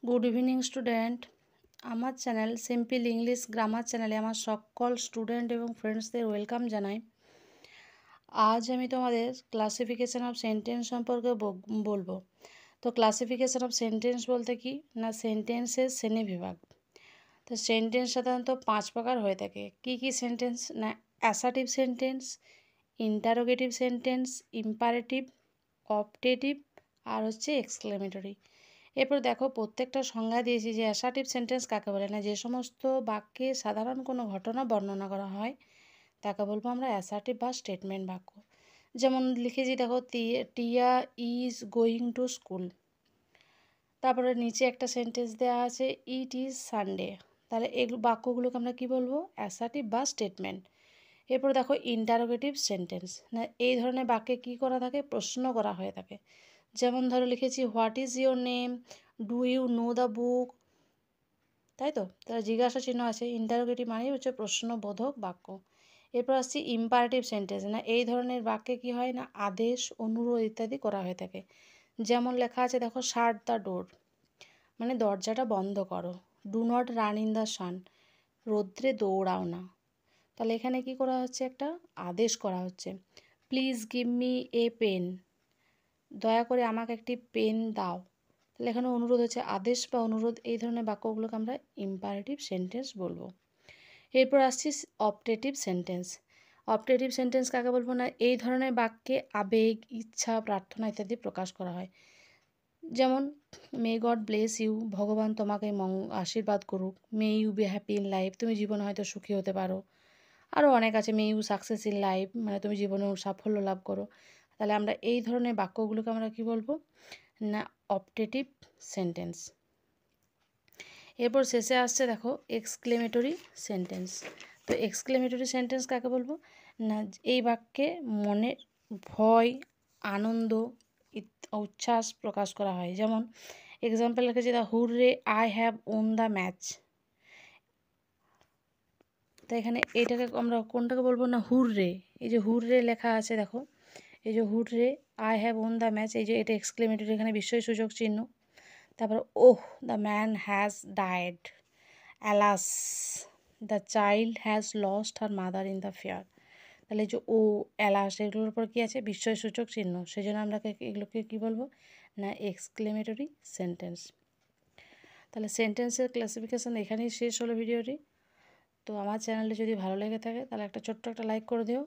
Good evening student. আমার channel simple English grammar চ্যানেলে আমার সকল স্টুডেন্ট এবং ফ্রেন্ডসদের ওয়েলকাম জানাই। আজ আমি তোমাদের ক্লাসিফিকেশন অফ সেন্টেন্স সম্পর্কে বলবো। তো ক্লাসিফিকেশন অফ সেন্টেন্স বলতে কি না, সেন্টেন্সের শ্রেণীবিভাগ। তো সেন্টেন্স সাধারণত 5 প্রকার হয়ে থাকে। কি কি সেন্টেন্স না, assertive sentence, interrogative sentence, imperative, optative আর হচ্ছে এক্সক্লেমেটরি। এরপর দেখো প্রত্যেকটা সংজ্ঞা দিয়েছি যে অ্যাসার্টিভ সেন্টেন্স কাকে বলে না, যে সমস্ত বাক্যে সাধারণ কোনো ঘটনা বর্ণনা করা হয় তাকে বলবো আমরা অ্যাসার্টিভ বা স্টেটমেন্ট বাক্য। যেমন লিখেছি দেখো, টিয়া ইজ গোয়িং টু স্কুল। তারপরে নিচে একটা সেন্টেন্স দেওয়া আছে, ইট ইজ সানডে। তাহলে এই বাক্যগুলোকে আমরা কি বলবো, অ্যাসার্টিভ বা স্টেটমেন্ট। এরপর দেখো ইন্টারোগেটিভ সেন্টেন্স, না এই ধরনের বাক্যে কি করা থাকে, প্রশ্ন করা হয়ে থাকে। যেমন ধরো লিখেছি, what is your name, do you know the book, তাই তো। তাহলে জিজ্ঞাসা চিহ্ন আছে। ইন্টারোগেটিভ মানেই হচ্ছে প্রশ্নবোধক বাক্য। এরপর আসছি ইম্পারেটিভ সেন্টেন্স, না এই ধরনের বাক্যে কি হয় না, আদেশ, অনুরোধ ইত্যাদি করা হয়ে থাকে। যেমন লেখা আছে দেখো, শাট দ্য ডোর মানে দরজাটা বন্ধ করো। Do not run in the sun, রৌদ্রে দৌড়াও না। তাহলে এখানে কি করা হচ্ছে, একটা আদেশ করা হচ্ছে। Please give me a pen, দয়া করে আমাকে একটি পেন দাও। তাহলে এখানে অনুরোধ হচ্ছে, আদেশ বা অনুরোধ। এই ধরনের বাক্যগুলোকে আমরা ইম্পারেটিভ সেন্টেন্স বলবো। এরপর আসছি অপটেটিভ সেন্টেন্স। অপটেটিভ সেন্টেন্স কাকে বলবো না, এই ধরনের বাক্যে আবেগ, ইচ্ছা, প্রার্থনা ইত্যাদি প্রকাশ করা হয়। যেমন মে গড ব্লেস ইউ, ভগবান তোমাকে আশীর্বাদ করুক। May you be happy in life, তুমি জীবনে হয়তো সুখী হতে পারো। আরও অনেক আছে, may you success in life মানে তুমি জীবনে সাফল্য লাভ করো। তাহলে আমরা এই ধরনের বাক্যগুলোকে আমরা কি বলবো না, অপটেটিভ সেন্টেন্স। এরপর শেষে আসছে দেখো এক্সক্লেমেটরি সেন্টেন্স। তো এক্সক্লেমেটরি সেন্টেন্স কাকে বলবো না, এই বাক্যে মনে ভয়, আনন্দ, উচ্ছ্বাস প্রকাশ করা হয়। যেমন এক্সাম্পল রেখেছি, the hurray I have won the match. তো এখানে এইটাকে আমরা কোনটাকে বলবো না, হুররে। এই যে হুররে লেখা আছে দেখো, এই যে hurray I have won the match, এই যে এটা এক্সক্লেমেটরি, এখানে বিস্ময়সূচক চিহ্ন। তারপর oh the man has died, alas the child has lost her mother in the fair. তাহলে এই যে ও, অ্যালাস এগুলোর উপর কী আছে, বিস্ময়সূচক চিহ্ন। সেই জন্য আমরা এগুলোকে কী বলবো না, এক্সক্লেমেটরি সেন্টেন্স। তাহলে সেন্টেন্সের ক্লাসিফিকেশান এখানেই শেষ হলো ভিডিওটি। তো আমার চ্যানেলটি যদি ভালো লেগে থাকে তাহলে একটা ছোট্ট একটা লাইক করে দিও।